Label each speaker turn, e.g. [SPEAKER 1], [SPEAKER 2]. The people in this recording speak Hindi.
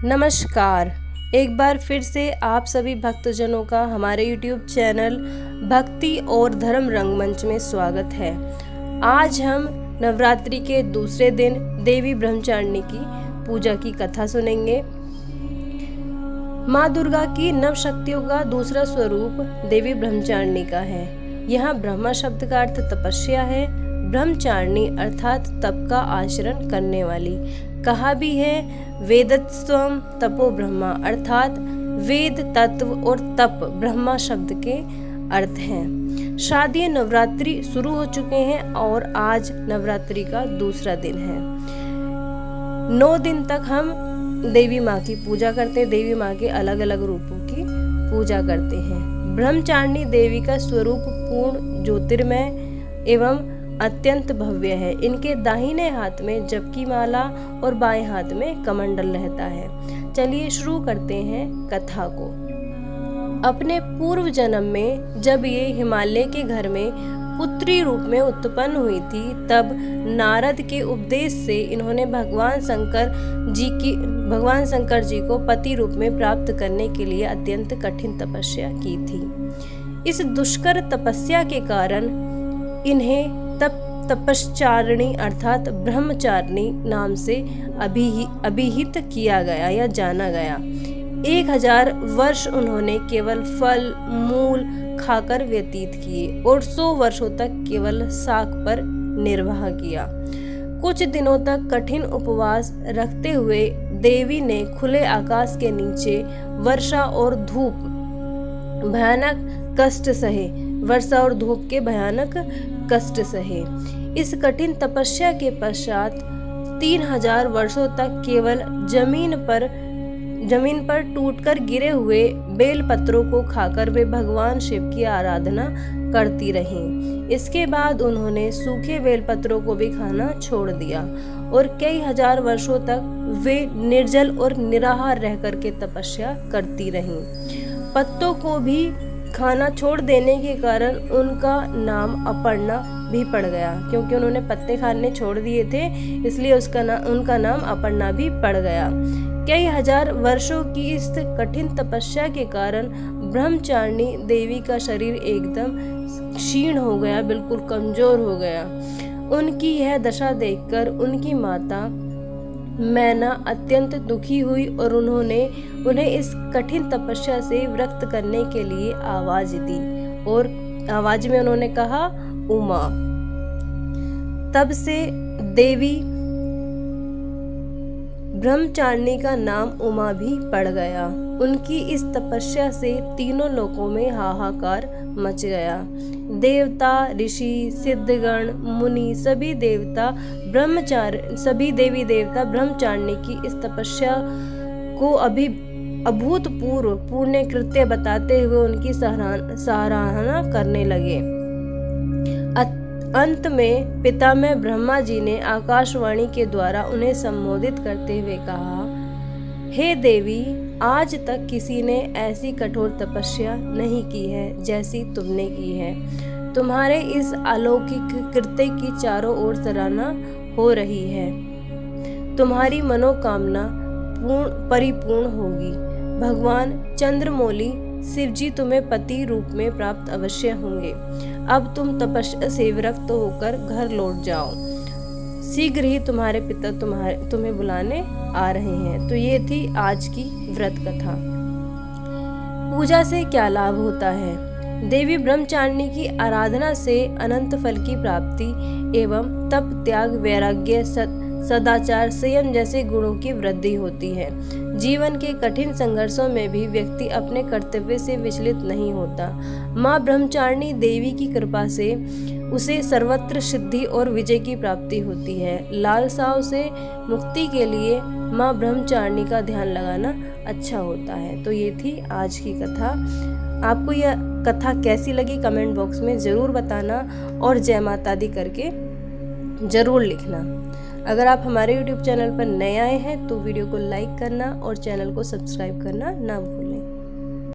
[SPEAKER 1] नमस्कार। एक बार फिर से आप सभी भक्तजनों का हमारे YouTube चैनल भक्ति और धर्म रंगमंच में स्वागत है। आज हम नवरात्रि के दूसरे दिन देवी ब्रह्मचारिणी की पूजा की कथा सुनेंगे। माँ दुर्गा की नव शक्तियों का दूसरा स्वरूप देवी ब्रह्मचारिणी का है। यहाँ ब्रह्मा शब्द का अर्थ तपस्या है। ब्रह्मचारिणी अर्थात तप का आचरण करने वाली। कहा भी है वेदस्त्वम तपो ब्रह्मा, अर्थात वेद तत्व और तप ब्रह्मा शब्द के अर्थ हैं। शारदीय नवरात्रि शुरू हो चुके हैं और आज नवरात्रि का दूसरा दिन है। 9 दिन तक हम देवी माँ की पूजा करते हैं। देवी माँ के अलग अलग रूपों की पूजा करते हैं। ब्रह्मचारिणी देवी का स्वरूप पूर्ण ज्योतिर्मय एवं अत्यंत भव्य है। इनके दाहिने हाथ में जप की माला और बाएं हाथ में कमंडल रहता है। चलिए शुरू करते हैं कथा को। अपने पूर्व जन्म में जब ये हिमालय के घर में पुत्री रूप में उत्पन्न हुई थी, तब नारद के उपदेश से इन्होंने भगवान शंकर जी को पति रूप में प्राप्त करने के लिए अत्यंत कठिन तपस्या की थी। इस दुष्कर तपस्या के कारण इन्हें तपश्चारिणी अर्थात ब्रह्मचारिणी नाम से अभिहित किया गया या जाना गया। 1000 वर्ष उन्होंने केवल फल मूल खाकर व्यतीत किए और 100 वर्षों तक केवल शाक पर निर्वाह किया। कुछ दिनों तक कठिन उपवास रखते हुए देवी ने खुले आकाश के नीचे वर्षा और धूप के भयानक कष्ट सहे। इस कठिन तपस्या के पश्चात 3000 वर्षों तक केवल जमीन पर टूटकर गिरे हुए बेल पत्रों को खाकर वे भगवान शिव की आराधना करती रहीं। इसके बाद उन्होंने सूखे बेल पत्रों को भी खाना छोड़ दिया और कई हजार वर्षों तक वे निर्जल और निराहार रहकर के तपस्या करती रहीं। पत्तों को भी खाना छोड़ देने के कारण उनका नाम अपर्णा भी पड़ गया। क्योंकि उन्होंने पत्ते खाने छोड़ दिए थे, इसलिए उनका नाम अपर्णा भी पड़ गया। कई हजार वर्षों की इस कठिन तपस्या के कारण ब्रह्मचारिणी देवी का शरीर एकदम क्षीण हो गया, बिल्कुल कमजोर हो गया। उनकी यह दशा देखकर उनकी माता मैना अत्यंत दुखी हुई और उन्हें इस कठिन तपस्या से विरक्त करने के लिए आवाज दी और आवाज में उन्होंने कहा उमा। तब से देवी ब्रह्मचारिणी का नाम उमा भी पड़ गया। उनकी इस तपस्या से तीनों लोकों में हाहाकार मच गया। देवता, ऋषि, सिद्धगण, मुनि सभी देवी देवता ब्रह्मचारिणी की इस तपस्या को अभूतपूर्व पुण्य कृत्य बताते हुए उनकी सराहना करने लगे। अंत में पितामह ब्रह्मा जी ने आकाशवाणी के द्वारा उन्हें संबोधित करते हुए कहा, हे देवी, आज तक किसी ने ऐसी कठोर तपस्या नहीं की है जैसी तुमने की है। तुम्हारे इस अलौकिक कृत्य की चारों ओर सराहना हो रही है। तुम्हारी मनोकामना परिपूर्ण होगी। भगवान चंद्रमौली शिव जी तुम्हें पति रूप में प्राप्त अवश्य होंगे। अब तुम तपस्या से विरक्त होकर घर लौट जाओ। शीघ्र ही तुम्हारे पिता तुम्हें बुलाने आ रहे हैं। तो ये थी आज की व्रत कथा। पूजा से क्या लाभ होता है? देवी ब्रह्मचारिणी की आराधना से अनंत फल की प्राप्ति एवं तप, त्याग, वैराग्य, सदाचार, संयम जैसे गुणों की वृद्धि होती है। जीवन के कठिन संघर्षों में भी व्यक्ति अपने कर्तव्य से विचलित नहीं होता। माँ ब्रह्मचारिणी देवी की कृपा से उसे सर्वत्र सिद्धि और विजय की प्राप्ति होती है। लालसाओं से मुक्ति के लिए माँ ब्रह्मचारिणी का ध्यान लगाना अच्छा होता है। तो ये थी आज की कथा। आपको यह कथा कैसी लगी कमेंट बॉक्स में ज़रूर बताना और जय माता दी करके ज़रूर लिखना। अगर आप हमारे YouTube चैनल पर नए आए हैं तो वीडियो को लाइक करना और चैनल को सब्सक्राइब करना ना भूलें।